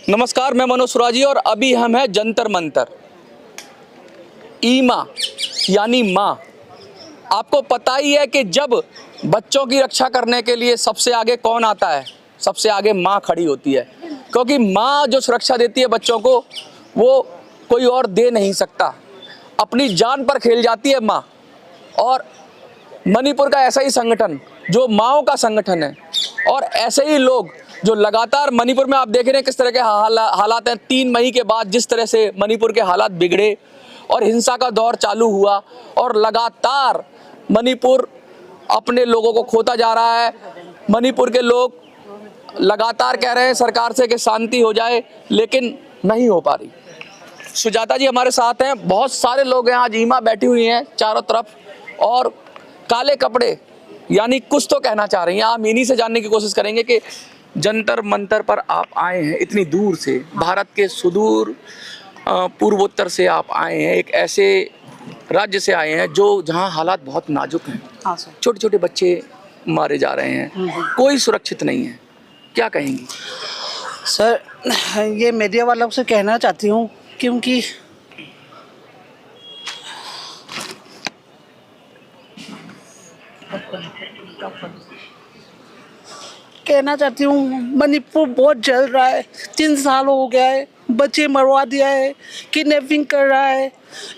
नमस्कार, मैं मनोज सुराजी और अभी हम हैं जंतर मंतर। ईमा यानी माँ। आपको पता ही है कि जब बच्चों की रक्षा करने के लिए सबसे आगे कौन आता है? सबसे आगे माँ खड़ी होती है, क्योंकि माँ जो सुरक्षा देती है बच्चों को वो कोई और दे नहीं सकता। अपनी जान पर खेल जाती है माँ। और मणिपुर का ऐसा ही संगठन जो माँओं का संगठन है, और ऐसे ही लोग जो लगातार मणिपुर में आप देख रहे हैं किस तरह के हालात हैं। 3 मई के बाद जिस तरह से मणिपुर के हालात बिगड़े और हिंसा का दौर चालू हुआ, और लगातार मणिपुर अपने लोगों को खोता जा रहा है। मणिपुर के लोग लगातार कह रहे हैं सरकार से कि शांति हो जाए, लेकिन नहीं हो पा रही। सुजाता जी हमारे साथ हैं, बहुत सारे लोग हैं। आज ईमा बैठी हुई हैं चारों तरफ और काले कपड़े यानी कुछ तो कहना चाह रही हैं। आप इन्हीं से जानने की कोशिश करेंगे कि जंतर मंतर पर आप आए हैं इतनी दूर से, भारत के सुदूर पूर्वोत्तर से आप आए हैं, एक ऐसे राज्य से आए हैं जो जहां हालात बहुत नाजुक हैं। हाँ सर। छोटे छोटे बच्चे मारे जा रहे हैं, कोई सुरक्षित नहीं है। क्या कहेंगी सर, ये मीडिया वालों से कहना चाहती हूँ, क्योंकि कहना चाहती हूँ मणिपुर बहुत जल रहा है। 3 साल हो गया है, बच्चे मरवा दिया है, किडनैपिंग कर रहा है,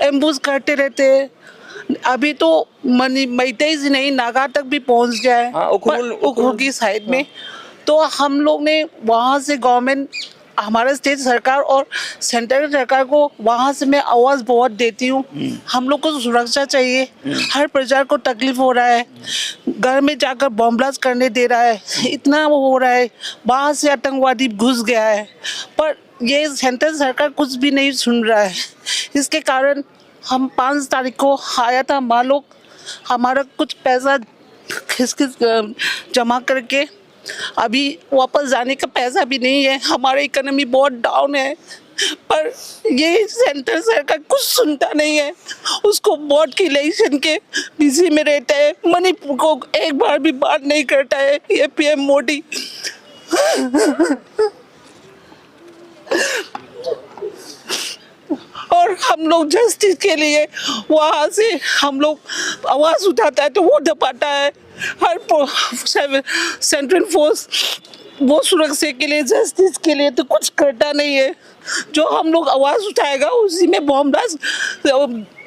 एम्बुश करते रहते हैं। अभी तो मैतेई से नहीं, नागा तक भी पहुँच गया है। उखरुल की साइड में। तो हम लोग ने वहाँ से गवर्नमेंट, हमारे स्टेट सरकार और सेंट्रल सरकार को वहाँ से मैं आवाज़ बहुत देती हूँ। हम लोग को सुरक्षा चाहिए। हर प्रजा को तकलीफ हो रहा है, घर में जाकर बॉम्ब ब्लास्ट करने दे रहा है, इतना वो हो रहा है, बाहर से आतंकवादी घुस गया है, पर ये सेंट्रल सरकार कुछ भी नहीं सुन रहा है। इसके कारण हम 5 तारीख को आया था, माँ लोग हमारा कुछ पैसा खिस जमा करके, अभी वापस जाने का पैसा भी नहीं है। हमारी इकोनॉमी बहुत डाउन है, पर ये सेंट्रल सरकार कुछ सुनता नहीं है। उसको बोर्ड के इलेक्शन के बिजी में रहता है, मणिपुर को एक बार भी बात नहीं करता है ये पीएम मोदी। और हम लोग जस्टिस के लिए वहाँ से हम लोग आवाज़ उठाता है तो वो दबाता है। हर सेंट्रल फोर्स वो सुरक्षा के लिए, जस्टिस के लिए तो कुछ करता नहीं है। जो हम लोग आवाज़ उठाएगा उसी में बॉम्ब ब्लास्ट,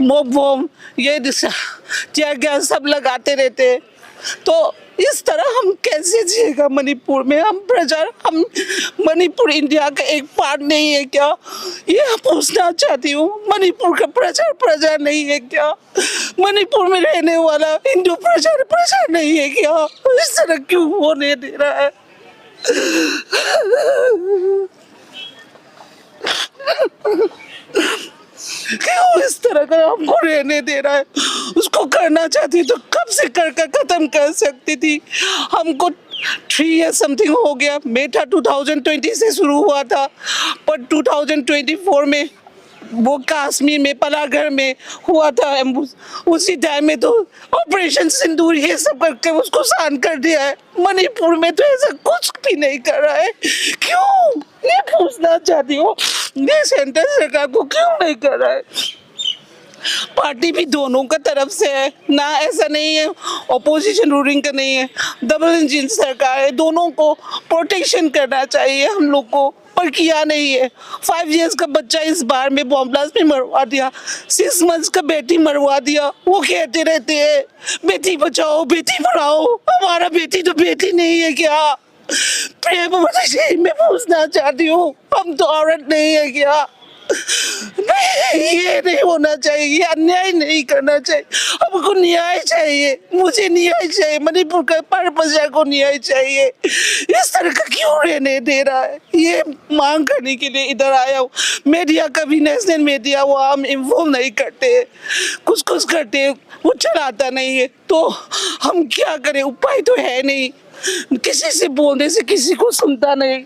मोब बॉम्ब, ये टीयर गैस सब लगाते रहते हैं। तो इस तरह हम कैसे जिएगा मणिपुर में? हम मणिपुर इंडिया का एक पार्ट नहीं है क्या? ये पूछना चाहती हूँ। मणिपुर का प्रजा नहीं है क्या? मणिपुर में रहने वाला हिंदू प्रजा नहीं है क्या? इस तरह क्यों होने दे रहा है? क्यों इस तरह का हमको रहने दे रहा है? उसको करना चाहती तो कब से कर खत्म कर सकती थी। हमको 3 years समथिंग हो गया। मेटा 2020 से शुरू हुआ था, पर 2024 में वो कश्मीर में पलाघर में हुआ था। उसी टाइम में तो ऑपरेशन सिंदूर ये सब करके उसको शांत कर दिया है। मणिपुर में तो ऐसा कुछ भी नहीं कर रहा है। क्यों? ये पूछना चाहती हूँ, ये सेंट्रल सरकार को क्यों नहीं कर रहा है? पार्टी भी दोनों का तरफ से है ना, ऐसा नहीं है ऑपोजिशन रूलिंग का नहीं है, डबल इंजन सरकार है। दोनों को प्रोटेक्शन करना चाहिए हम लोग को, पर किया नहीं है। 5 years का बच्चा इस बार में बॉम्ब ब्लास्ट में मरवा दिया, 6 months का बेटी मरवा दिया। वो कहते रहते हैं बेटी बचाओ बेटी पढ़ाओ, हमारा बेटी तो बेटी नहीं है क्या? प्रेम मैं पूछना चाहती हूँ, हम तो औरत नहीं है क्या? नहीं, ये नहीं होना चाहिए, ये अन्याय नहीं करना चाहिए। हमको न्याय चाहिए, मुझे न्याय चाहिए, मणिपुर का पर प्रजा को न्याय चाहिए। इस तरह का क्यों रहने दे रहा है? ये मांग करने के लिए इधर आया हूँ। मीडिया का भी, नेशनल मीडिया वो हम इन्वॉल्व नहीं करते, कुछ करते, वो चलाता नहीं है। तो हम क्या करें? उपाय तो है नहीं, किसी से बोलने से किसी को सुनता नहीं।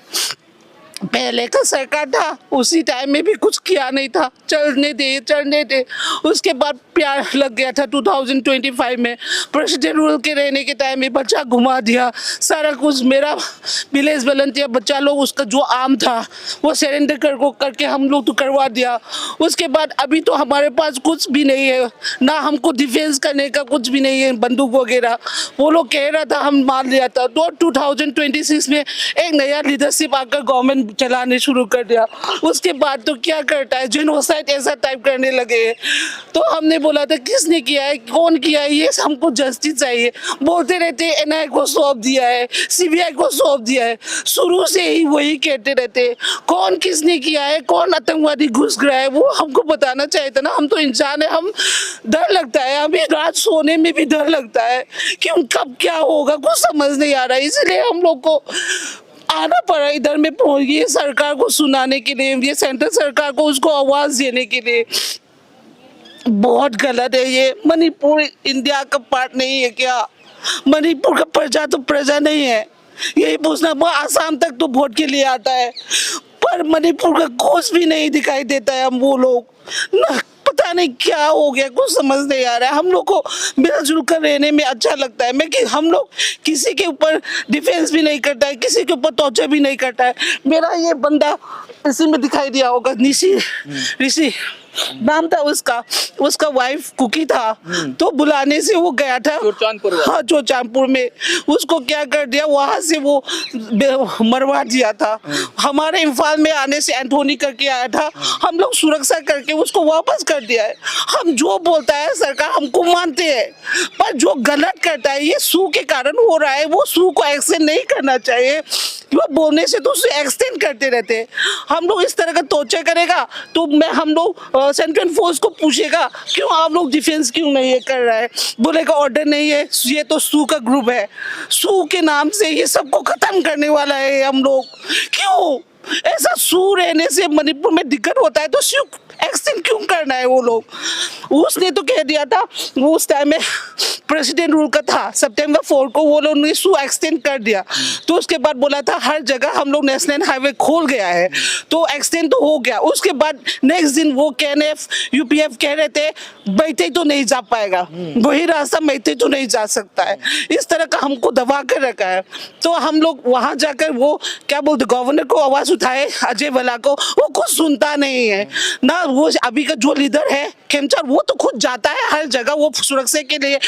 पहले का सरकार था उसी टाइम में भी कुछ किया नहीं था, चलने दे। उसके बाद प्यार लग गया था 2025 में, प्रेसिडेंट रूल के रहने के टाइम में बच्चा घुमा दिया सारा कुछ। मेरा विलेज वॉलंटियर बच्चा लोग उसका जो आम था वो सरेंडर करके हम लोग तो करवा दिया। उसके बाद अभी तो हमारे पास कुछ भी नहीं है, ना हमको डिफेंस करने का कुछ भी नहीं है, बंदूक वगैरह। वो लोग कह रहा था हम मान लिया था। तो 2026 में एक नया लीडरशिप आकर गवर्नमेंट चलाने शुरू कर दिया। उसके बाद तो क्या करता है, जेनोसाइड ऐसा टाइप करने लगे। तो हमने बोला था किसने किया है, कौन किया है, ये हमको जस्टिस चाहिए। बोलते रहते एनआईए को सौंप दिया है, सीबीआई को सौंप दिया है, शुरू से ही वही कहते रहते। कौन किसने किया है, कौन आतंकवादी घुस गया है, वो हमको बताना चाहिए था ना। हम तो इंसान है, हम डर लगता है, हमें रात सोने में भी डर लगता है कि कब क्या होगा कुछ समझ नहीं आ रहा है। इसलिए हम लोग को आना पड़ा इधर में, ये सरकार को सुनाने के लिए, ये सेंट्रल सरकार को उसको आवाज देने के लिए। बहुत गलत है ये। मणिपुर इंडिया का पार्ट नहीं है क्या? मणिपुर का प्रजा तो प्रजा नहीं है, यही पूछना। वो आसाम तक तो वोट के लिए आता है, पर मणिपुर का कुछ भी नहीं दिखाई देता है। हम वो लोग ना, पता नहीं क्या हो गया, कुछ समझ नहीं आ रहा है। हम लोग को मिलजुल कर रहने में अच्छा लगता है। मैं कि हम लोग किसी के ऊपर डिफेंस भी नहीं करता है, किसी के ऊपर टॉर्चर भी नहीं करता है। मेरा ये बंदा इसी में दिखाई दिया होगा, ऋषि नाम था उसका वाइफ कुकी था। तो बुलाने से वो गया था हाँ चोचानपुर में। उसको क्या कर दिया, वहां से वो मरवा दिया था। हमारे इम्फाल में आने से एंथोनी करके आया था, हम लोग सुरक्षा करके उसको वापस कर दिया है। हम जो बोलता है सरकार हमको मानते हैं, पर जो गलत करता है ये सू के कारण हो रहा है। वो सू को एक्सटेंड नहीं करना चाहिए, वो बोलने से तो उसे एक्सटेंड करते रहते हैं। हम लोग इस तरह का टॉर्चर करेगा तो हम लोग सेंट्रल फोर्स को पूछेगा क्यों आप लोग डिफेंस क्यों नहीं कर रहा है, बोलेगा ऑर्डर नहीं है, ये तो सू का ग्रुप है, सू के नाम से ये सबको खत्म करने वाला है हम लोग। क्यों ऐसा सू रहने से मणिपुर में दिक्कत होता है तो सू एक्सटेंड क्यों करना है? वो लोग उसने तो कह दिया था, वो उस टाइम में प्रेसिडेंट रूल का था, सितंबर 4 को वो लोग ने सू एक्सटेंड कर दिया। तो उसके बाद बोला था हर जगह हम लोग नेशनल हाईवे खोल गया है, तो एक्सटेंड तो हो गया। उसके बाद नेक्स्ट दिन वो केएनएफ यूपीएफ कह रहे थे बैठे तो नहीं जा पाएगा, वही रास्ता बैठे तो नहीं जा सकता है। इस तरह का हमको दबा कर रखा है। तो हम लोग वहां जाकर वो क्या बोलते गवर्नर को आवाज उठाए, अजय भल्ला को, वो कुछ सुनता नहीं है ना। वो अभी का जो लीडर है खेमचंद, वो तो खुद जाता है हर जगह, वो सुरक्षा के लिए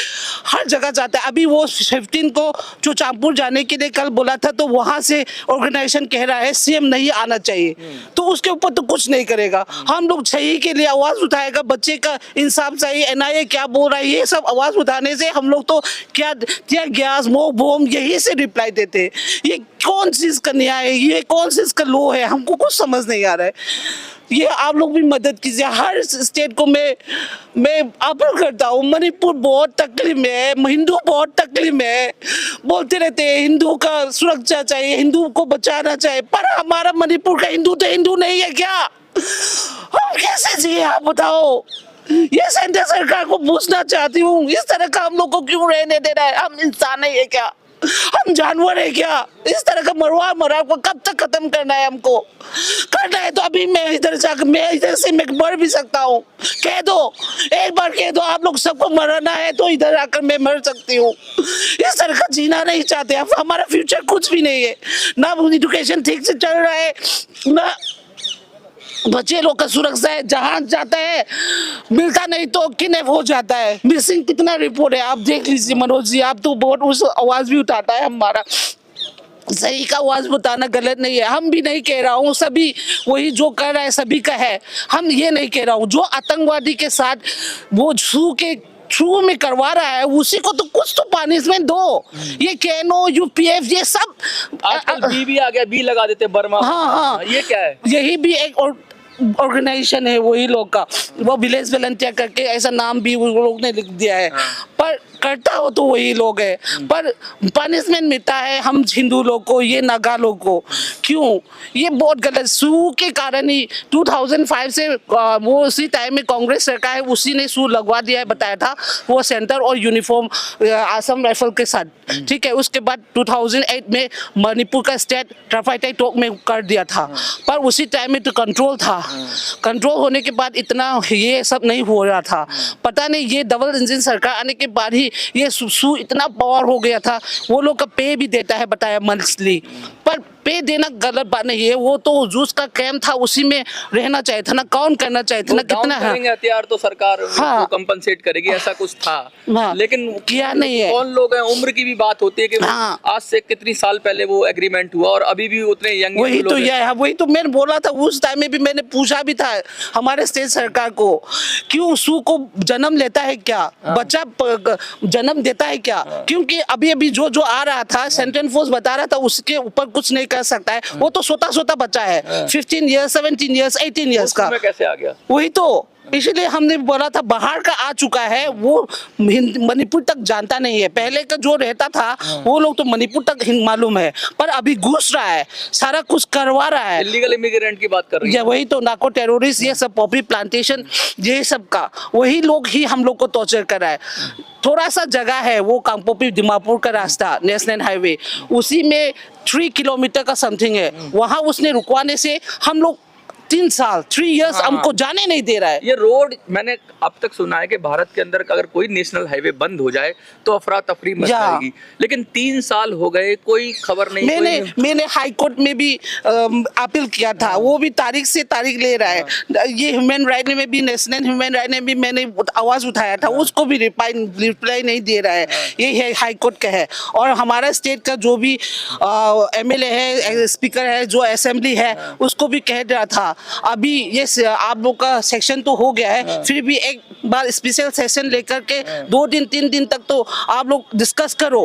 हर जगह जाता है। अभी वो 15 को चोचानपुर जाने के लिए कल बोला था, तो वहां से ऑर्गेनाइजेशन कह रहा है सीएम नहीं आना चाहिए, तो उसके ऊपर तो कुछ नहीं करेगा। हम लोग सही के लिए आवाज उठाएगा, बच्चे का इंसाफ चाहिए, एनआईए क्या बोल रहा है, ये सब आवाज उठाने से हम लोग तो क्या गैस मोह बोम यही से रिप्लाई देते। ये कौन चीज का न्याय है, ये कौन चीज का लो है, हमको कुछ समझ नहीं आ रहा है। ये आप लोग भी मदद कीजिए। हर स्टेट को मैं अपील करता हूँ, मणिपुर बहुत तकलीफ में है, हिंदू बहुत तकलीफ में है। बोलते रहते हैं हिंदू का सुरक्षा चाहिए, हिंदू को बचाना चाहिए, पर हमारा मणिपुर का हिंदू तो हिंदू नहीं है क्या? हम कैसे जिए आप बताओ? ये सेंट्रल सरकार को पूछना चाहती हूँ, इस तरह का हम लोग को क्यों रहने दे रहा है? हम इंसान नहीं है क्या? हम जानवर है क्या? इस तरह का मरवा को कब तक खत्म करना है? हमको करना है तो अभी मैं इधर से मैं मर भी सकता हूँ। कह दो, एक बार कह दो आप लोग सबको मरना है तो इधर आकर मैं मर सकती हूँ। इस तरह का जीना नहीं चाहते। हमारा फ्यूचर कुछ भी नहीं है, ना एजुकेशन ठीक से चल रहा है, ना बच्चे लोग का सुरक्षा है। जहां जाता है मिलता नहीं तो किडनैप हो जाता है। मिसिंग कितना रिपोर्ट है आप देख लीजिए। मनोज जी आप तो बहुत उस आवाज भी उठाता है, हमारा सही का आवाज बताना गलत नहीं है। हम भी नहीं कह रहा हूँ, सभी वही जो कर रहा है सभी का है, हम ये नहीं कह रहा हूँ। जो आतंकवादी के साथ वो थ्रू में करवा रहा है उसी को तो कुछ तो पनिशमेंट दो। ये केनो यूपीएफ ये सब आजकल बी भी आ गया, बी लगा देते बर्मा। हाँ, ये क्या है? यही भी एक ऑर्गेनाइजेशन है वही लोग का, वो विलेज वॉलंटियर करके ऐसा नाम भी वो लोग ने लिख दिया है। पर करता हो तो वही लोग है, पर पनिशमेंट मिलता है हम हिंदू लोग को, ये नागा लोग को। क्यों? ये बहुत गलत। सू के कारण ही 2005 से वो उसी टाइम में कांग्रेस सरकार है, उसी ने सू लगवा दिया है, बताया था वो सेंटर और यूनिफॉर्म आसम राइफल के साथ, ठीक है। उसके बाद 2008 में मणिपुर का स्टेट ट्राइफाइटाई टॉक में कर दिया था, पर उसी टाइम में तो कंट्रोल था। कंट्रोल होने के बाद इतना ये सब नहीं हो रहा था। पता नहीं ये डबल इंजन सरकार आने के बाद ही ये सू इतना पावर हो गया था। वो लोग का पे भी देता है, बताया मंथली, पर पे देना गलत बात नहीं है। वो तो जूस का कैम्प था, उसी में रहना चाहिए था ना, कौन करना चाहिए था ना, कितना करेंगे हथियार तो सरकार हाँ, कंपनसेट करेगी, ऐसा कुछ था। हाँ, लेकिन किया नहीं है। कौन लोग हैं, उम्र की भी बात होती है कि हाँ, आज से कितनी साल पहले वो एग्रीमेंट हुआ और अभी भी उतने यंग वही तो ये है। वही तो मैंने बोला था, उस टाइम में भी मैंने पूछा भी था हमारे स्टेट सरकार को, क्यों सू को जन्म लेता है क्या, बच्चा जन्म देता है क्या? क्योंकि अभी अभी जो जो आ रहा था सेंट्रल फोर्स बता रहा था उसके ऊपर कुछ नहीं कर सकता है। वो तो सोता बच्चा है, 15 ईयर्स 17 ईयर्स 18 ईयर्स का। कैसे आ गया? वही तो इसलिए हमने बोला था बाहर का आ चुका है, वो मणिपुर तक जानता नहीं है। पहले का जो रहता था वो लोग तो मणिपुर तक मालूम है, पर अभी घुस रहा है, सारा कुछ करवा रहा है। इलीगल इमिग्रेंट की बात कर रही है। वही तो नार्को टेररिस्ट, ये सब पॉपी प्लांटेशन, ये सब का वही लोग ही हम लोग को टॉर्चर कर रहा है। थोड़ा सा जगह है वो कांगपोपी दिमापुर का रास्ता नेशनल हाईवे, उसी में 3 किलोमीटर का समथिंग है। वहां उसने रुकवाने से हम लोग 3 साल 3 इयर्स हमको जाने नहीं दे रहा है। ये रोड मैंने अब तक सुना है कि भारत के अंदर अगर कोई नेशनल हाईवे बंद हो जाए तो अफरा तफरी मच जाएगी, लेकिन 3 साल हो गए कोई खबर नहीं। मैंने हाई कोर्ट में भी अपील किया था, वो भी तारीख से तारीख ले रहा है। ये ह्यूमन राइट में भी, नेशनल ह्यूमन राइट में भी मैंने आवाज उठाया था, उसको भी रिप्लाई नहीं दे रहा है। ये है हाई कोर्ट का है। और हमारा स्टेट का जो भी MLA है, स्पीकर है, जो असेंबली है, उसको भी कह रहा था अभी ये आप लोग का सेक्शन तो हो गया है, फिर भी एक बार स्पेशल सेशन लेकर के 2 दिन 3 दिन तक तो आप लोग डिस्कस करो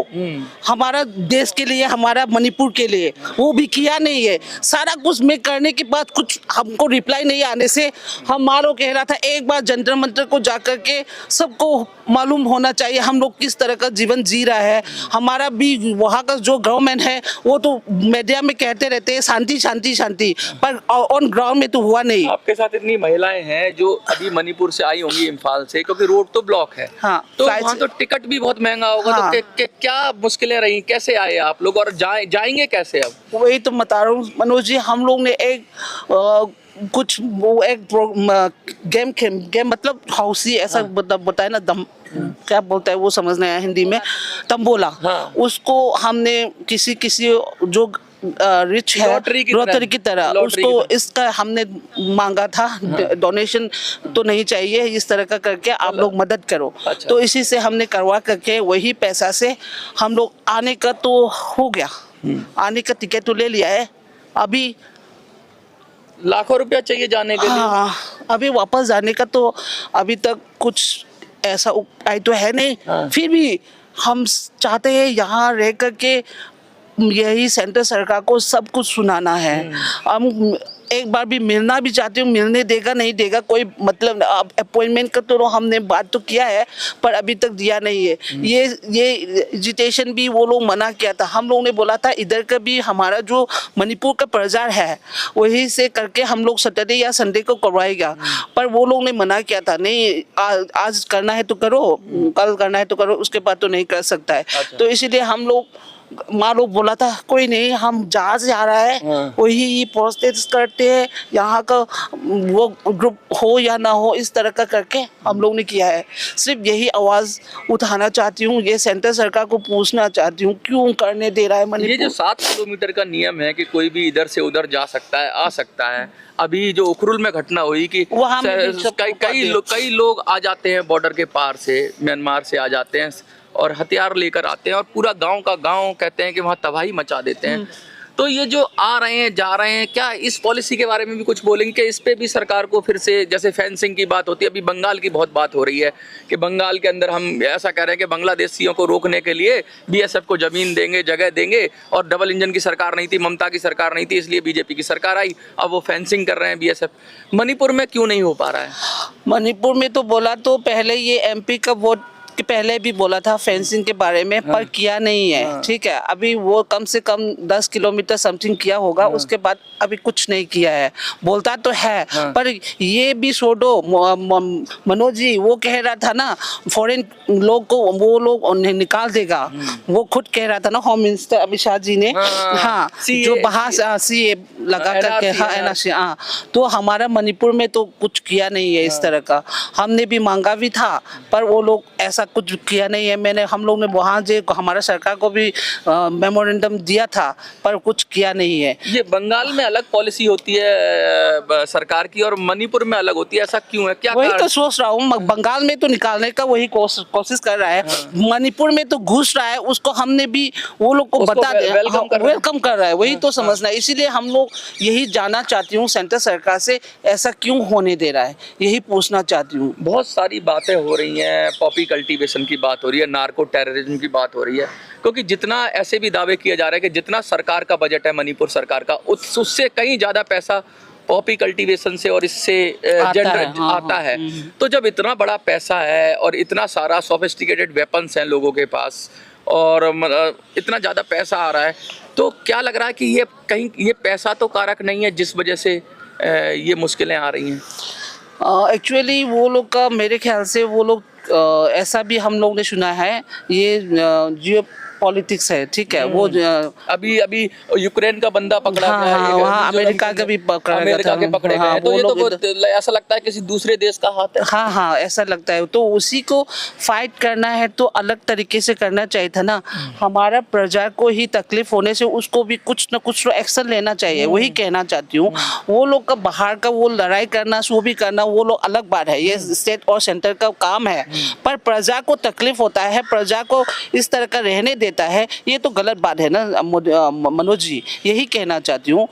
हमारा देश के लिए, हमारा मणिपुर के लिए। वो भी किया नहीं है। सारा कुछ में करने के बाद कुछ हमको रिप्लाई नहीं आने से हम मारो कह रहा था एक बार जंतर मंतर को जाकर के सबको मालूम होना चाहिए हम लोग किस तरह का जीवन जी रहा है। हमारा भी वहाँ का जो गवर्नमेंट है वो तो मीडिया में कहते रहते हैं शांति शांति शांति, पर ऑन ग्राउंड में तो हुआ नहीं। आपके साथ इतनी महिलाएं हैं जो अभी मणिपुर से आई होंगी इम्फाल से, क्योंकि रोड तो ब्लॉक है। हाँ, तो वहाँ तो टिकट भी बहुत महंगा होगा। हाँ, तो क्या मुश्किलें रही, कैसे आए आप लोग और जाएंगे कैसे अब? वही तो बता रहा हूँ मनोज जी, हम लोग ने एक कुछ वो एक गेम मतलब हाउसी ऐसा बताया ना, दम क्या बोलता है वो समझना है हिंदी में, तंबोला। हाँ। उसको हमने किसी जो रिच है लॉटरी की तरह उसको इसका हमने मांगा था। डोनेशन तो नहीं चाहिए, इस तरह का करके आप लोग मदद करो। अच्छा। तो इसी से हमने करवा करके वही पैसा से हम लोग आने का तो हो गया, आने का टिकट तो ले लिया है। अभी लाखों रुपया चाहिए जाने के लिए। हाँ, अभी वापस जाने का तो अभी तक कुछ ऐसा उपाय तो है नहीं। हाँ। फिर भी हम चाहते हैं यहाँ रह करके यही सेंटर सरकार को सब कुछ सुनाना है। हम एक बार भी मिलना भी चाहते हो, मिलने देगा नहीं देगा कोई मतलब, अपॉइंटमेंट का तो हमने बात तो किया है पर अभी तक दिया नहीं है। ये एजिटेशन भी वो लोग मना किया था। हम लोग ने बोला था इधर का भी हमारा जो मणिपुर का प्रचार है वही से करके हम लोग सैटरडे या संडे को करवाएगा, पर वो लोग ने मना किया था नहीं आज करना है तो करो, कल करना है तो करो, उसके बाद तो नहीं कर सकता है। अच्छा। तो इसीलिए हम लोग माँ लोग बोला था कोई नहीं, हम जहाँ से आ रहा है वही प्रोटेस्ट करते हैं, यहाँ का वो ग्रुप हो या ना हो इस तरह का करके हम लोग ने किया है। सिर्फ यही आवाज़ उठाना चाहती हूँ, ये सेंटर सरकार को पूछना चाहती हूँ क्यों करने दे रहा है मणिपुर। ये जो 7 किलोमीटर का नियम है कि कोई भी इधर से उधर जा सकता है, आ सकता है, अभी जो उखरुल में घटना हुई कि कई लोग आ जाते हैं बॉर्डर के पार से, म्यांमार से आ जाते हैं और हथियार लेकर आते हैं और पूरा गांव का गांव कहते हैं कि वहाँ तबाही मचा देते हैं। तो ये जो आ रहे हैं जा रहे हैं, क्या इस पॉलिसी के बारे में भी कुछ बोलेंगे कि इस पे भी सरकार को फिर से, जैसे फेंसिंग की बात होती है, अभी बंगाल की बहुत बात हो रही है कि बंगाल के अंदर हम ऐसा कह रहे हैं कि बांग्लादेशियों को रोकने के लिए BSF को जमीन देंगे, जगह देंगे, और डबल इंजन की सरकार नहीं थी, ममता की सरकार नहीं थी, इसलिए BJP की सरकार आई, अब वो फेंसिंग कर रहे हैं BSF। मणिपुर में क्यों नहीं हो पा रहा है? मणिपुर में तो बोला तो पहले ये MP का वोट इसके पहले भी बोला था फेंसिंग के बारे में, पर किया नहीं है। ठीक है, अभी वो कम से कम 10 किलोमीटर समथिंग किया होगा, उसके बाद अभी कुछ नहीं किया है। बोलता तो है, पर ये भी छोड़ो। मनोज जी वो कह रहा था ना फॉरेन लोग को वो लोग उन्हें निकाल देगा, वो खुद कह रहा था ना होम मिनिस्टर अमित शाह जी ने। हाँ, जो बाहर सीए लगा करके, हाँ एनआरसी, हाँ। तो हमारा मणिपुर में तो कुछ किया नहीं है इस तरह का। हमने भी मांगा भी था, पर वो लोग ऐसा कुछ किया नहीं है। हम लोग ने वहाँ जो हमारा सरकार को भी मेमोरेंडम दिया था, पर कुछ किया नहीं है। ये बंगाल में अलग पॉलिसी होती है सरकार की और मणिपुर में अलग होती है, ऐसा क्यों है? क्या वही कारण? तो सोच रहा हूँ, बंगाल में तो निकालने का वही कोशिश कर रहा है, मणिपुर में तो घुस रहा है। उसको हमने भी वो लोग को बता दे, वेलकम कर रहा है, वही तो समझना है। इसीलिए हम लोग यही जानना चाहती हूँ सेंट्रल सरकार से, ऐसा क्यों होने दे रहा है, यही पूछना चाहती हूँ। बहुत सारी बातें हो रही हैं, पॉपी कल्टीवेशन की बात हो रही है, नार्को टेररिज्म की बात हो रही है, क्योंकि जितना ऐसे भी दावे किए जा रहे हैं कि जितना सरकार का बजट है मणिपुर सरकार का, उससे कहीं ज़्यादा पैसा पॉपी कल्टीवेशन से और इससे आता है। तो जब इतना बड़ा पैसा है और इतना सारा सोफिस्टिकेटेड वेपन्स हैं लोगों के पास और इतना ज़्यादा पैसा आ रहा है, तो क्या लग रहा है कि ये कहीं ये पैसा तो कारक नहीं है जिस वजह से ये मुश्किलें आ रही हैं? एक्चुअली वो लोग का मेरे ख्याल से वो लोग ऐसा भी हम लोग ने सुना है, ये जियो पॉलिटिक्स है। ठीक है, वो अभी यूक्रेन का बंदा पकड़ा गया है, वहाँ अमेरिका का भी पकड़ा गया था, पकड़े गए, तो ये तो ऐसा लगता है किसी दूसरे देश का हाथ है। हाँ हाँ, ऐसा लगता है। तो उसी को फाइट करना है तो अलग तरीके से करना चाहिए था ना। हमारा प्रजा को ही तकलीफ होने से उसको भी कुछ न कुछ एक्शन लेना चाहिए, वही कहना चाहती हूँ। वो लोग का बाहर का वो लड़ाई करना, वो भी करना, वो लोग अलग बात है, ये स्टेट और सेंटर का काम है। पर प्रजा को तकलीफ होता है, प्रजा को इस तरह का रहने देता है, ये तो गलत बात है ना मनोज जी। यही कहना चाहती हूँ,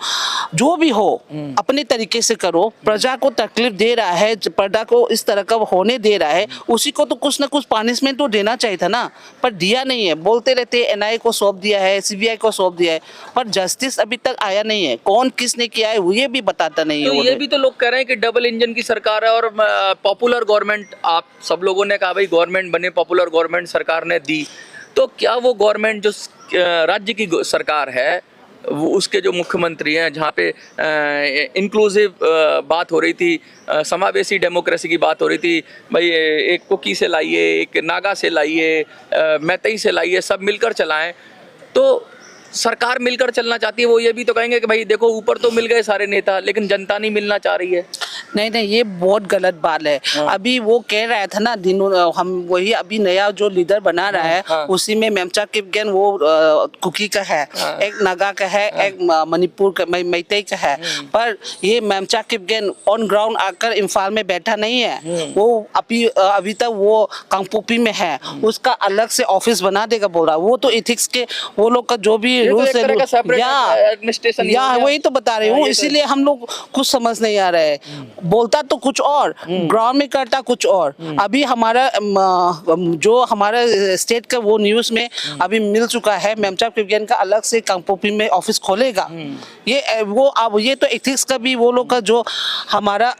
जो भी हो अपने तरीके से करो। प्रजा को तकलीफ दे रहा है, प्रजा को इस तरह का होने दे रहा है, उसी को तो कुछ ना कुछ पनिशमेंट तो देना चाहिए था ना, पर दिया नहीं है। बोलते रहते एनआईए को सौंप दिया है, सीबीआई को सौंप दिया है, पर जस्टिस अभी तक आया नहीं है। कौन किसने किया है ये भी बताता नहीं है। तो ये भी तो लोग कह रहे हैं कि डबल इंजन की सरकार है और पॉपुलर गवर्नमेंट, आप सब लोगों ने कहा भाई गवर्नमेंट बने, पॉपुलर गवर्नमेंट सरकार ने दी, तो क्या वो गवर्नमेंट जो राज्य की सरकार है वो उसके जो मुख्यमंत्री हैं, जहाँ पे इंक्लूसिव बात हो रही थी, समावेशी डेमोक्रेसी की बात हो रही थी, भाई एक कुकी से लाइए, एक नागा से लाइए, मैतई से लाइए, सब मिलकर चलाएं, तो सरकार मिलकर चलना चाहती है। वो ये भी तो कहेंगे कि भाई देखो ऊपर तो मिल गए सारे नेता, लेकिन जनता नहीं मिलना चाह रही है। नहीं नहीं, ये बहुत गलत बात है। अभी वो कह रहा था ना दिनों, हम वही अभी नया जो लीडर बना रहा है, उसी में मेमचा किपगेन वो कुकी का है, एक नागा का है, एक मणिपुर का मैतई का है। पर ये मेमचा किपगेन ऑन ग्राउंड आकर इम्फाल में बैठा नहीं है, वो अभी तक वो कांगपोपी में है, उसका अलग से ऑफिस बना देगा बोल रहा। वो तो एथिक्स के वो लोग का जो भी रूल्स है, या वही तो बता रही हूँ। इसीलिए हम लोग कुछ समझ नहीं आ रहा है, बोलता तो कुछ और, ग्राउंड में करता कुछ और। अभी हमारा जो हमारा स्टेट का वो न्यूज़ में अभी मिल चुका है, मेमचा किपगेन का अलग से कांगपोपी में ऑफिस खोलेगा। ये वो अब ये तो एथिक्स का भी वो लोग का जो हमारा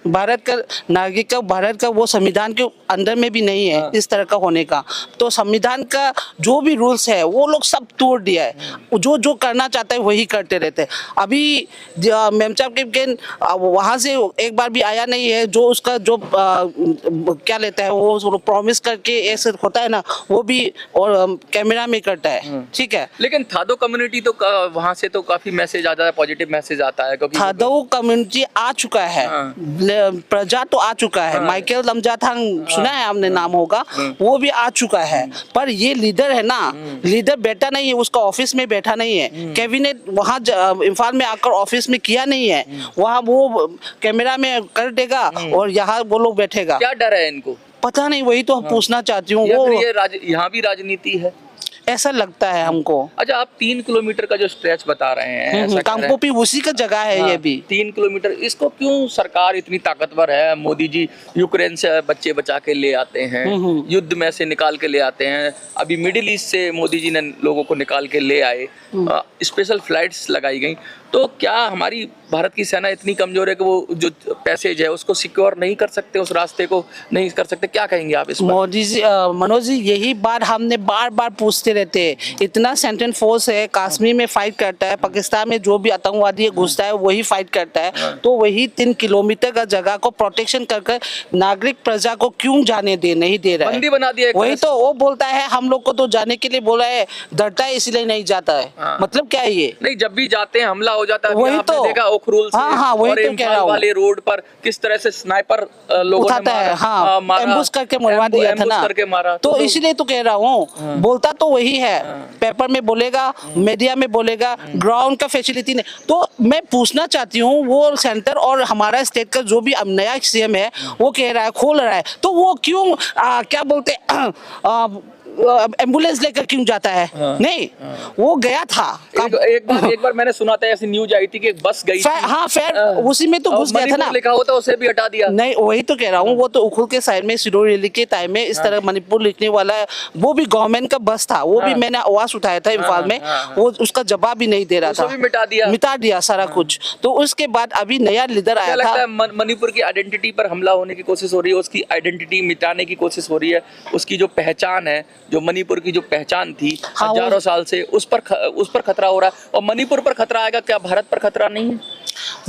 भारत का नागरिक का, भारत का वो संविधान के अंदर में भी नहीं है इस तरह का होने का। तो संविधान का जो भी रूल्स है वो लोग सब तोड़ दिया है, जो जो करना चाहता है वही करते रहते हैं। अभी मेमचा किपगेन वहाँ से एक बार भी आया नहीं है, जो उसका जो क्या लेता है वो प्रॉमिस करके ऐसे होता है ना, वो भी और कैमरा में करता है। ठीक है, लेकिन थादो कम्युनिटी तो वहाँ से तो काफी मैसेज आता है, पॉजिटिव मैसेज आता है, क्योंकि थादो कम्युनिटी आ चुका है, प्रजा तो आ चुका है। माइकल लमजाथांग सुना है आपने, नाम होगा, वो भी आ चुका है। पर ये लीडर है ना, लीडर बैठा नहीं है, उसका ऑफिस में बैठा नहीं है, कैबिनेट वहाँ इम्फाल में आकर ऑफिस में किया नहीं है, वहाँ वो कैमरा में कर देगा और यहाँ वो लोग बैठेगा। क्या डर है इनको, पता नहीं, वही तो हम पूछना चाहती हूँ। वो यहाँ भी राजनीति है ऐसा लगता है हमको। अच्छा, आप 3 किलोमीटर का जो स्ट्रेच बता रहे हैं, कांगपोपी उसी का जगह है। ये भी 3 किलोमीटर, इसको क्यों सरकार इतनी ताकतवर है? मोदी जी यूक्रेन से बच्चे बचा के ले आते हैं, युद्ध में से निकाल के ले आते हैं, अभी मिडिल ईस्ट से मोदी जी ने लोगों को निकाल के ले आए, स्पेशल फ्लाइट्स लगाई गई, तो क्या हमारी भारत की सेना इतनी कमजोर है कि वो जो पैसेज है उसको सिक्योर नहीं कर सकते, उस रास्ते को नहीं कर सकते? क्या कहेंगे आप इस पर? मोदी जी, मनोज जी, यही बात हमने बार बार पूछते रहते हैं। इतना सेंट्रल फोर्स है, कश्मीर में फाइट करता है, पाकिस्तान में जो भी आतंकवादी घुसता है वही फाइट करता है, तो वही 3 किलोमीटर का जगह को प्रोटेक्शन कर नागरिक प्रजा को क्यों जाने नहीं दे रहा है? बंदी बना दिया एक वही तरह से। तो वो बोलता है हम लोग को तो जाने के लिए बोला है, डरता है इसलिए नहीं जाता है। हाँ। मतलब क्या है ये? नहीं, जब भी जाते हैं हमला हो जाता है। अभी वही आपने तो। देखा उखरुल से हाँ, वही और तो कह इम्फाल रहा हूँ। वाले रोड पर किस तरह से स्नाइपर लोगों ने उठाता है, मारा, हाँ, एम्बुश करके मरवा दिया था ना, करके मारा। तो इसलिए तो कह रहा हूँ, बोलता तो वही है, पेपर में बोलेगा, मीडिया में बोलेगा, ग्राउंड का फैसिलिटी नहीं। तो मैं पूछना चाहती हूँ, वो सेंटर और हमारा स्टेट का जो भी अब नया सीएम है वो कह रहा है खोल रहा है, तो वो क्यों क्या बोलते एम्बुलेंस लेकर क्यों जाता है? नहीं, वो गया था। एक बार मैंने सुना था, ऐसी न्यूज आई थी कि एक बस गई थी। हाँ, फिर उसी में तो घुस गया था ना। लिखा होता उसे भी हटा दिया। नहीं, वही तो कह रहा हूँ, वो तो उखुल के साइड में सिरोही रैली के टाइम में इस तरह मणिपुर लिखने वाला है, वो भी गवर्नमेंट का बस था, वो भी मैंने आवाज उठाया था इम्फाल में, वो उसका जवाब भी नहीं दे रहा था, मिटा दिया सारा कुछ। तो उसके बाद अभी नया लीडर आया था। लगता है मणिपुर की आइडेंटिटी पर हमला होने की कोशिश हो रही है, उसकी आइडेंटिटी मिटाने की कोशिश हो रही है, उसकी जो पहचान है, जो मणिपुर की जो पहचान थी हजारों साल से, उस पर खतरा हो रहा है। और मणिपुर पर खतरा आएगा, क्या भारत पर खतरा नहीं है?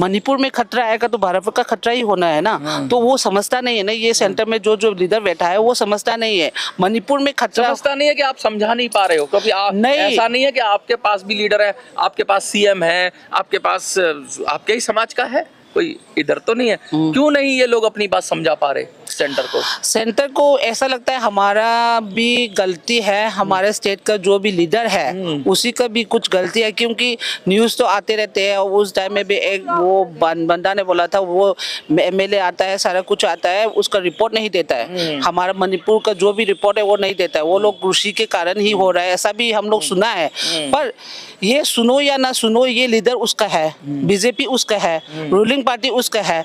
मणिपुर में खतरा आएगा तो भारत का खतरा ही होना है ना। तो वो समझता नहीं है ना, ये सेंटर में जो लीडर बैठा है वो समझता नहीं है मणिपुर में खतरा। समझता नहीं है कि आप समझा नहीं पा रहे हो, क्योंकि ऐसा नहीं है कि आपके पास भी लीडर है, आपके पास सीएम है, आपके पास आपके ही समाज का है, कोई इधर तो नहीं है। क्यों नहीं ये लोग अपनी बात समझा पा रहे सेंटर को ऐसा लगता है हमारा भी गलती है, हमारे स्टेट का जो भी लीडर है उसी का भी कुछ गलती है, क्योंकि न्यूज़ तो आते रहते हैं। उस टाइम में भी एक वो बंदा ने बोला था, वो एमएलए आता है, सारा कुछ आता है, उसका रिपोर्ट नहीं देता है। हमारा मणिपुर का जो भी रिपोर्ट है वो नहीं देता है, वो लोग कृषि के कारण ही हो रहा है, ऐसा भी हम लोग सुना है। पर ये सुनो या ना सुनो, ये लीडर उसका है, बीजेपी उसका है, रूलिंग पार्टी उसका है।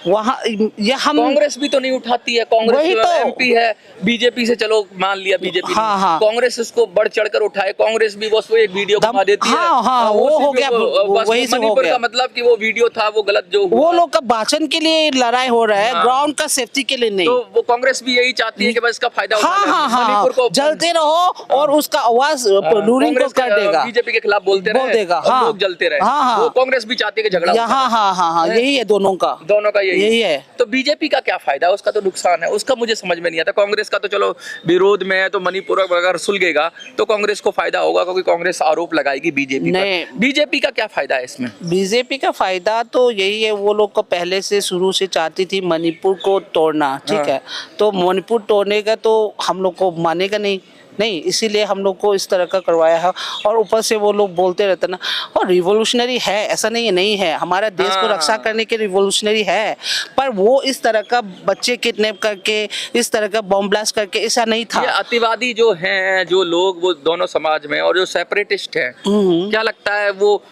वहाँ ये हम कांग्रेस भी तो नहीं उठाती है, कांग्रेस तो एमपी है, बीजेपी से चलो मान लिया बीजेपी, कांग्रेस इसको बढ़ चढ़कर उठाए, कांग्रेस भी बस वो एक वीडियो बना देती है। वो हो गया, वही से हो गया। मतलब कि वो वीडियो था वो गलत, जो वो लोग का भाषण के लिए लड़ाई हो रहा है, ग्राउंड का सेफ्टी के लिए नहीं। तो वो कांग्रेस भी यही चाहती है कि बस इसका फायदा मणिपुर को जलते रहो और उसका आवाज रूलिंग को कर देगा, बीजेपी के खिलाफ बोल देगा, लोग जलते रहे। वो कांग्रेस भी चाहती है कि झगड़ा। हाँ, यही है दोनों का यही है। तो बीजेपी का क्या फायदा है, उसका तो नुकसान है, उसका मुझे समझ में नहीं आता। कांग्रेस का तो चलो विरोध में है, तो मणिपुर अगर सुलगेगा तो कांग्रेस को फायदा होगा, क्योंकि कांग्रेस आरोप लगाएगी बीजेपी पर। बीजेपी का क्या फायदा है इसमें? बीजेपी का फायदा तो यही है, वो लोग को पहले से शुरू से चाहती थी मणिपुर को तोड़ना, ठीक है। तो मणिपुर तोड़ने का तो हम लोग को मानेगा नहीं, इसीलिए हम लोग को इस तरह का करवाया है। और ऊपर से वो लोग बोलते रहते ना, और रिवोल्यूशनरी है, ऐसा नहीं है, हमारा देश को रक्षा करने के रिवोल्यूशनरी है, पर वो इस तरह का बच्चे किडनैप करके, इस तरह का बॉम्ब ब्लास्ट करके ऐसा नहीं था। ये अतिवादी जो हैं, जो लोग वो दोनों समाज में, और जो सेपरेटिस्ट हैं, क्या लगता है वो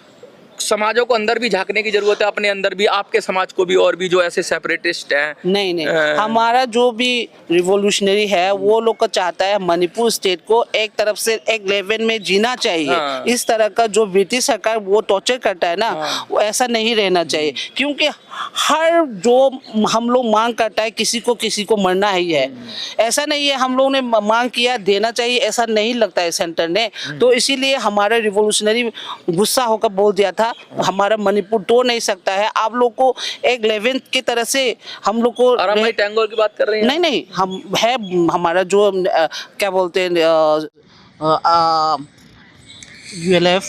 समाजों को अंदर भी झांकने की जरूरत है, अपने अंदर भी, आपके समाज को भी, और भी जो ऐसे सेपरेटिस्ट हैं? नहीं, हमारा जो भी रिवोल्यूशनरी है वो लोग का चाहता है मणिपुर स्टेट को एक तरफ से एक लेवल में जीना चाहिए। इस तरह का जो ब्रिटिश सरकार वो टॉर्चर करता है ना, वो ऐसा नहीं रहना चाहिए, क्योंकि हर जो हम लोग मांग करता है किसी को मरना ही है, ऐसा नहीं है। हम लोग ने मांग किया देना चाहिए, ऐसा नहीं लगता है सेंटर ने। तो इसीलिए हमारा रिवोल्यूशनरी गुस्सा होकर बोल दिया था, हमारा मणिपुर तोड़ नहीं सकता है, आप लोग को एक लेवल की तरह से हम लोग को। आराम टैंगोर की बात कर रहे हैं? नहीं, हम है हमारा जो क्या बोलते हैं ULF,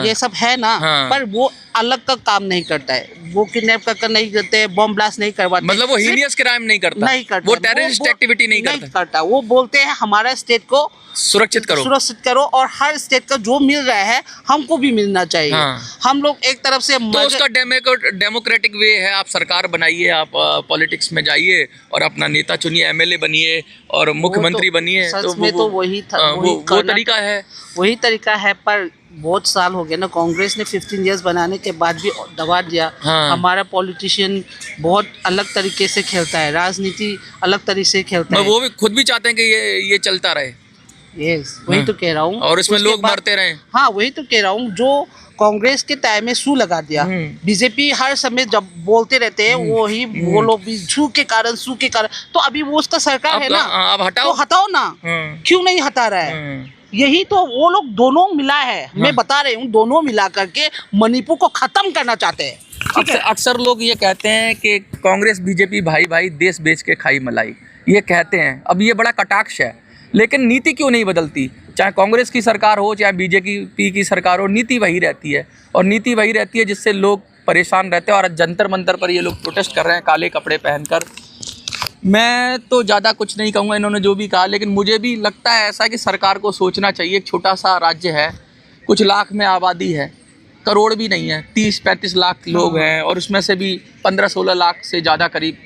ये सब है ना, पर वो अलग का काम नहीं करता है, वो किडनैप कर नहीं करते, बॉम्ब ब्लास्ट नहीं करवाते, मतलब वो हीनियस क्राइम नहीं करता, वो टेररिस्ट एक्टिविटी नहीं करता। वो बोलते हैं हमारा स्टेट को सुरक्षित करो और हर स्टेट का जो मिल रहा है हमको भी मिलना चाहिए। हम लोग एक तरफ से तो उसका डेमोक्रेटिक वे है, आप सरकार बनाइए, आप पॉलिटिक्स में जाइए और अपना नेता चुनिए, MLA बनिए और मुख्यमंत्री बनिए, तो वही तरीका है। पर बहुत साल हो गए ना, कांग्रेस ने 15 इयर्स बनाने के बाद भी दबा दिया। हमारा पॉलिटिशियन बहुत अलग तरीके से खेलता है, राजनीति अलग तरीके से खेलता है। वो भी खुद भी चाहते हैं कि ये चलता रहे। वही तो कह रहा हूँ, और इसमें लोग मरते रहे। हाँ, वही तो कह रहा हूँ, जो कांग्रेस के टाइम में सू लगा दिया। बीजेपी हर समय जब बोलते रहते हैं वो ही वो लोग भी सू के कारण तो अभी वो उसका सरकार है ना, अब हटाओ। तो हटाओ ना, क्यों नहीं हटा रहा है? यही तो वो लोग दोनों मिला है, मैं बता रही हूँ, दोनों मिला करके मणिपुर को खत्म करना चाहते हैं। अक्सर लोग ये कहते हैं कि कांग्रेस बीजेपी भाई भाई देश बेच के खाई मलाई, ये कहते हैं। अब ये बड़ा कटाक्ष है, लेकिन नीति क्यों नहीं बदलती? चाहे कांग्रेस की सरकार हो चाहे बीजेपी की सरकार हो, नीति वही रहती है। और नीति वही रहती है जिससे लोग परेशान रहते हैं। और जंतर मंतर पर ये लोग प्रोटेस्ट कर रहे हैं काले कपड़े पहनकर। मैं तो ज़्यादा कुछ नहीं कहूँगा इन्होंने जो भी कहा, लेकिन मुझे भी लगता है ऐसा कि सरकार को सोचना चाहिए। एक छोटा सा राज्य है, कुछ लाख में आबादी है, करोड़ भी नहीं है, 30-35 लाख लोग हैं, और उसमें से भी 15-16 लाख से ज़्यादा करीब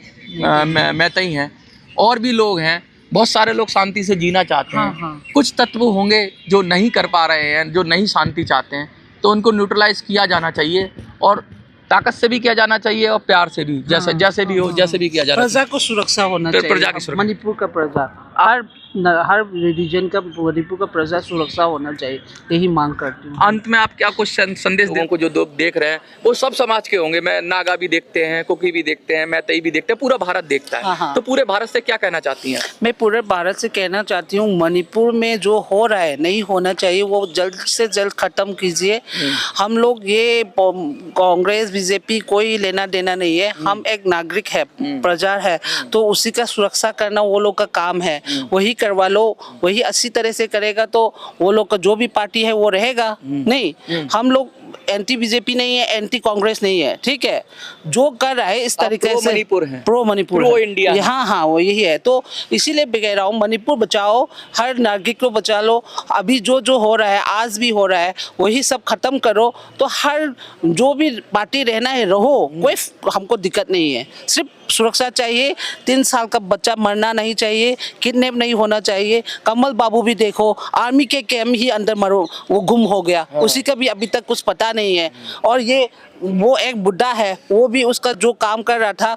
मैतई हैं, और भी लोग हैं। बहुत सारे लोग शांति से जीना चाहते हैं। कुछ तत्व होंगे जो नहीं कर पा रहे हैं, जो नहीं शांति चाहते हैं, तो उनको न्यूट्रलाइज किया जाना चाहिए, और ताकत से भी किया जाना चाहिए और प्यार से भी, जैसे भी हो, जैसे भी किया जाना चाहिए। प्रजा को सुरक्षा होना चाहिए, प्रजा की सुरक्षा। मणिपुर का प्रजा, हर रिलीजन का मणिपुर का प्रजा सुरक्षा होना चाहिए, यही मांग करती हूँ। अंत में आप क्या कुछ संदेश दें को जो लोग देख रहे हैं? वो सब समाज के होंगे, मैं नागा भी देखते हैं, कुकी भी देखते हैं, मैतई भी देखते हैं, पूरा भारत देखता है। तो पूरे भारत से क्या कहना चाहती हैं? मैं पूरे भारत से कहना चाहती हूँ, मणिपुर में जो हो रहा है नहीं होना चाहिए, वो जल्द से जल्द खत्म कीजिए। हम लोग ये कांग्रेस बीजेपी कोई लेना देना नहीं है, हम एक नागरिक है, प्रजा है, तो उसी का सुरक्षा करना वो लोग का काम है। वही करवा लो, वही अच्छी तरह से करेगा तो वो लोग का जो भी पार्टी है वो रहेगा। नहीं, हम लोग एंटी बीजेपी नहीं है, एंटी कांग्रेस नहीं है, ठीक है। जो कर रहा है इस तरीके से प्रो मणिपुर, प्रो इंडिया, हाँ वो यही है। तो इसीलिए कह रहा हूँ, मणिपुर बचाओ, हर नागरिक को बचा लो। अभी जो हो रहा है, आज भी हो रहा है, वही सब खत्म करो, तो हर जो भी पार्टी रहना है रहो, कोई हमको दिक्कत नहीं है। सिर्फ सुरक्षा चाहिए, 3 साल का बच्चा मरना नहीं चाहिए, किडनैप नहीं होना चाहिए। कमल बाबू भी देखो, आर्मी के कैंप ही अंदर मरो, वो गुम हो गया, उसी का भी अभी तक कुछ पता नहीं है। और ये वो एक बुढ़ा है, वो भी उसका जो काम कर रहा था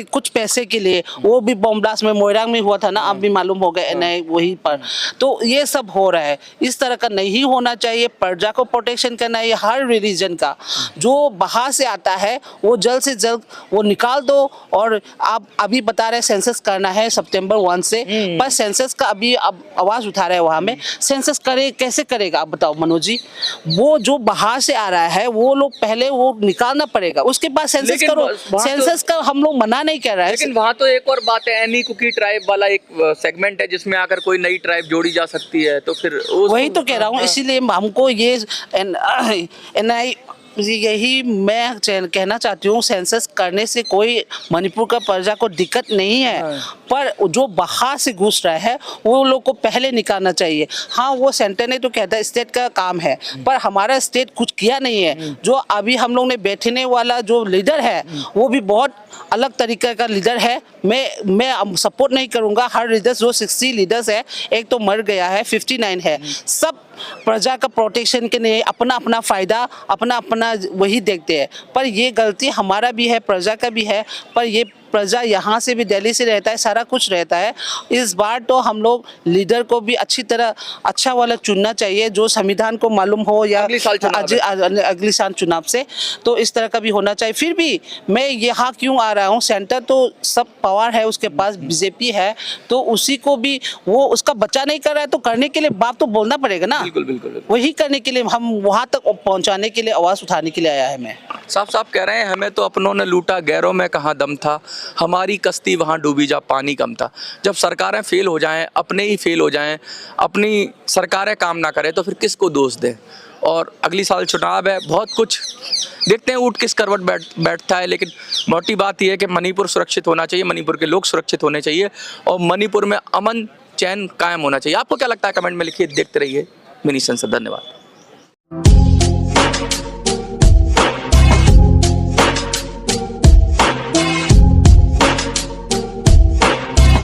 कुछ पैसे के लिए, वो भी बम ब्लास्ट में मोइरांग में हुआ था ना, अब भी मालूम हो गया नहीं वहीं पर। तो ये सब हो रहा है, इस तरह का नहीं होना चाहिए। प्रजा को प्रोटेक्शन करना है, हर रिलीजन का जो बाहर से आता है वो जल्द से जल्द वो निकाल दो। और आप अभी बता रहे सेंसस करना है सितंबर 1 से, पर सेंसस का अभी अब आवाज उठा रहे हैं वहाँ में, सेंसस करे कैसे करेगा आप बताओ मनोज जी? वो जो बाहर से आ रहा है वो लोग पहले वो निकालना पड़ेगा, उसके बाद सेंसस करो। सेंसस का हम लोग मना नहीं कर रहा है, लेकिन वहाँ तो एक और बात है, एनी कुकी ट्राइब वाला एक सेगमेंट है जिसमें अगर कोई नई ट्राइब जोड़ी जा सकती है तो फिर वही तो कह रहा हूँ। इसीलिए हमको ये यही मैं कहना चाहती हूँ, सेंसस करने से कोई मणिपुर का प्रजा को दिक्कत नहीं है, पर जो बाहर से घुस रहा है वो लोग को पहले निकालना चाहिए। हाँ, वो सेंटर ने तो कहता है स्टेट का काम है, पर हमारा स्टेट कुछ किया नहीं है। जो अभी हम लोग ने बैठने वाला जो लीडर है वो भी बहुत अलग तरीके का लीडर है। मैं सपोर्ट नहीं करूँगा हर लीडर, जो 60 लीडर्स है, एक तो मर गया है, 59 है, सब प्रजा का प्रोटेक्शन के लिए अपना अपना फायदा अपना वही देखते हैं। पर ये गलती हमारा भी है, प्रजा का भी है। पर ये प्रजा यहाँ से भी, दिल्ली से रहता है, सारा कुछ रहता है। इस बार तो हम लोग लीडर को भी अच्छी तरह अच्छा वाला चुनना चाहिए, जो संविधान को मालूम हो, या अगली साल चुनाव से तो इस तरह का भी होना चाहिए। फिर भी मैं यहाँ क्यों आ रहा हूँ, सेंटर तो सब पावर है उसके पास, बीजेपी है, तो उसी को भी वो उसका बच्चा नहीं कर रहा है तो करने के लिए बाप तो बोलना पड़ेगा ना। बिल्कुल। वही करने के लिए, हम वहाँ तक पहुँचाने के लिए आवाज़ उठाने के लिए आया है। मैं साफ कह रहे हैं, हमें तो अपनों ने लूटा, गैरों में कहाँ दम था, हमारी कश्ती वहाँ डूबी जा पानी कम था। जब सरकारें फेल हो जाएं, अपने ही फेल हो जाएं, अपनी सरकारें काम ना करें, तो फिर किसको दोष दें? और अगली साल चुनाव है, बहुत कुछ देखते हैं ऊँट किस करवट बैठता है। लेकिन मोटी बात यह है कि मणिपुर सुरक्षित होना चाहिए, मणिपुर के लोग सुरक्षित होने चाहिए, और मणिपुर में अमन चैन कायम होना चाहिए। आपको क्या लगता है? कमेंट में लिखिए। देखते रहिए मिनी संसद। धन्यवाद।